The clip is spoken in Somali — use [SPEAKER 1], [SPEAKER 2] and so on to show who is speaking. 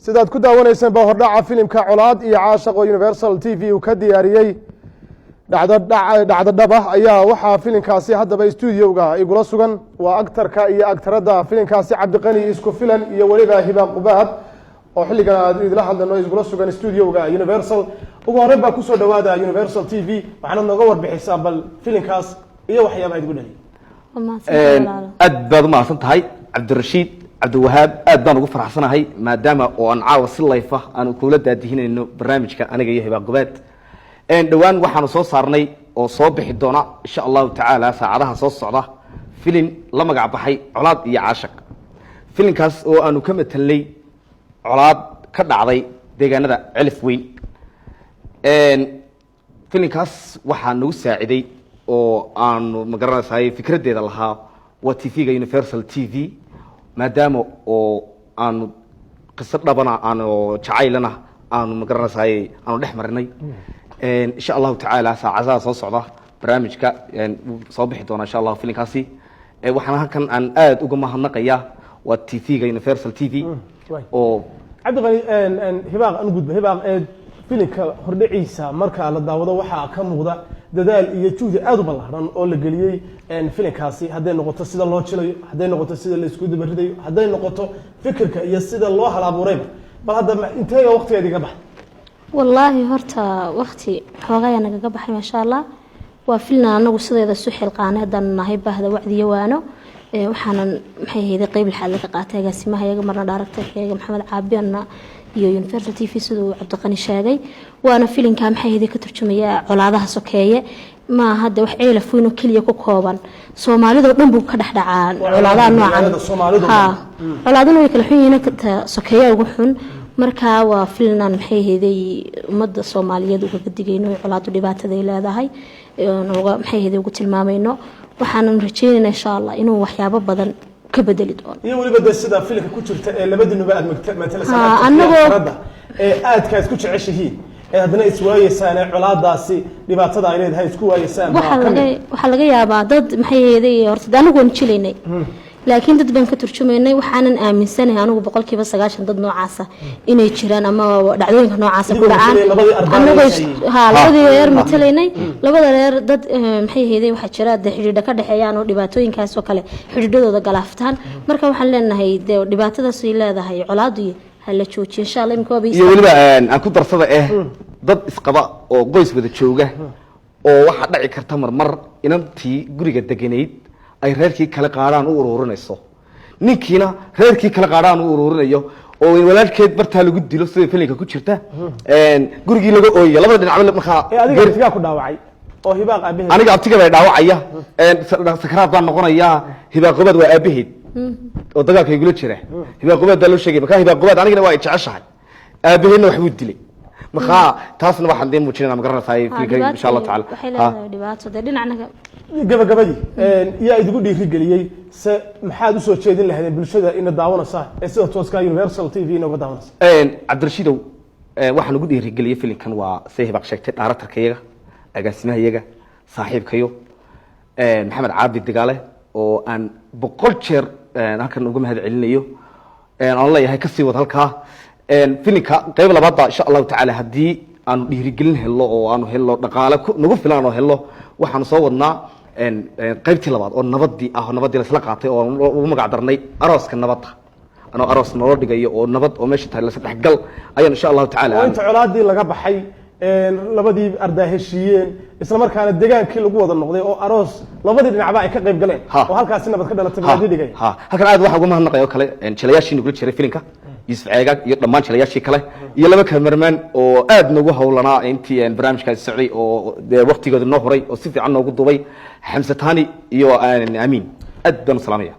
[SPEAKER 1] sidaad ku daawanaysaan baa hordhaca filimka colaad iyo caashaq oo Universal TV uu ka diyaariyay dhacdo dhaba ayaa waxaa filimkaasi haddaba studio-ga igula sugan waa aktarka iyo aktarada filimkaasi Cabdiqani isku filan iyo waliba Hiba Qubaad oo xilligan aad idila hadlano isgula sugan studio-ga Universal ugu horreyn baa ku soo dhawaada Universal TV waxaana nooga warbixisaa bal filimkaas iyo waxyaabaha idinku dhaliyay
[SPEAKER 2] aad baad u mahadsan tahay Cabdirashiid Cabdiwahaab aad baan ugu faraxsanahay maadaama oo aan caawa si live ah aan kula daadihinayno barnaamijka aniga iyo Hiba Qubaad dhawaan waxaanu soo saarnay oo soo bixi doona insha Allah taala saacadaha soo socda filim la magac baxay colaad iyo caashaq filimkaas oo aanu ka metelnay colaad ka dhacday deegaanada Cilif Weyn filimkaas waxaa nagu saaciday oo aanu magaranayay fikradeeda lahaa waa TV-ga Universal TV maadaama oo aanu qisad dhabana aanu jacaylana aanu magaranayay aanu dhex marinay إن شاء الله تعالى ساعة صوصعة برامجك صباح دونا إن شاء الله فيلم كاسي وحنا هكذا أن آد وجمع هنقيا والتيفي يونيفرسال تي في أو
[SPEAKER 1] عبد الغني أن هباغ أنقد هباغ فيلم كهرد عيسى مركز على الدعوة وحى كم وضع دال يجوز آدو بالله ران أول جليي أن فيلم كاسي هذين نقطة سيد الله تشلي هذين نقطة سيد الإسكود بردي هذين نقطة فكرك يسيد الله على أبوريب بل هذا انتهى وقت هذه قبل
[SPEAKER 3] والله هرتا وقتي حوغايا نغا بخاي ما شاء الله وفيلنا انغو سيده سوخيل قانادان نahay baahda wacdiyo waano waxaan maxay heeday qayb xalad ka qaatay gaasimaha iyaga marna director-kayga Maxamed Caabiyana iyo Universal TV sidoo Cabdiqani sheegay waana filimka maxay heeday ka turjumaya colaadaha sokeeye ma hadda wax ay la fuuno kaliya ku kooban Soomaalidu dhan buu ka dhaxdhacaan colaadaha noocan colaaduna way kala xun yihiin ka sokeeye ugu xun marka waa fiilnan maxay heeday umada Soomaaliyeed uga digayno colaadu dhibaatada ay leedahay nooga maxay heeday ugu tilmaamayno waxaan rajaynaynaa insha Allah inuu waxyaabo badan ka bedeli doono
[SPEAKER 1] iyo waliba sida fiilka ku jirta ee labadiinuba aad matalaysaan aad ka isku jeceshihiin hadana iswaayaysan colaadaasi dhibaatada ay leedahay isku waayaysan
[SPEAKER 3] waxa laga yaabaa dad maxay heeday horta anigu waan jilaynay laakiin dad baan ka turjumaynay waxaanan aaminsanahay anigu 90% dad noocaas ah inay jiraan ama dhacdooyinka noocaas ah ku dhacaan labadii reer matalaynay labada reer dad maxay heeday waxa jira xiriir ka dhaxeeyaan oo dhibaatooyinkaas oo kale xiriiradooda galaaftaan marka waxaan leenahay dhibaatadaas ay leedahay colaadu hal la joojiyo insha Allah imka
[SPEAKER 2] iyo waliba aan ku darsada dad isqaba oo qoys wada jooga oo waxa dhici karta marmar inantii guriga deganeyd ay reerkii kala qaadaan u ururinayso ninkiina reerkii kala qaadaan u ururinayo oo walaalkeed barta lagu dilo sida filimka ku jirta gurigii laga ooyay labada dhinac marka
[SPEAKER 1] adiga abtiga ku dhaawacay oo Hibaaq aabaheed
[SPEAKER 2] aniga abtiga bay dhaawacaya sakaraad baan noqonaya Hibaaq Qubaad waa aabaheed oo dagaalka igula jira Hibaaq Qubaad baa loo sheegay marka Hibaaq Qubaad anigana waa jeceshahay aabaheedna wax buu dilay marka taasna waxaan deem muujinayna magaranayay filimka insha Allah taala
[SPEAKER 3] dhibaato dhinacnaga
[SPEAKER 1] gabagabadii yaa idigu dhiirigeliyay maxaad u soo jeedin lahayd bulshada in daawanaysa sida tooska Universal TV inoo daawanaysa
[SPEAKER 2] Cabdirashiidow waxaan ugu dhiirigeliyay filimkan waa Hibaaq sheegtay director-kayga agaasimahayaga saaxiibkayo Maxamed Caabdi Digaale oo aan 100 jeer halkan ugu mahad celinayo aan leeyahay ka sii wad halka filimka qayb labaad insha Allah taala hadii aan dhiirigelin helo oo aan helo dhaqaale nagu filan oo helo waxaan soo wadnaa qaybtii labaad oo nabadii la isla qaatay oo ugu magac darnay arooska nabadda anoo aroos noo dhigayo oo nabad oo meesha tahay la saddex gal ayaan insha Allah taala
[SPEAKER 1] inta colaadii laga baxay labadii arday heshiiyeen isla markaana deegaankii lagu wada noqday oo aroos labadii dhinacba ay ka qayb galeen oo halkaas nabad ka dhalatay baadii dhigay
[SPEAKER 2] halkan aad waxa ugu mahadnaqayo kale jilayaashii nagu jiray filimka Yusuf Ceegaag iyo dhamaan jilayaashii kale iyo laba cameraman oo aad nagu hawlanaa intii barnaamijkaas socday oo waqtigooda noo horay oo si fiican noogu duubay Xamse Taani iyo Amiin aad baan salaamaya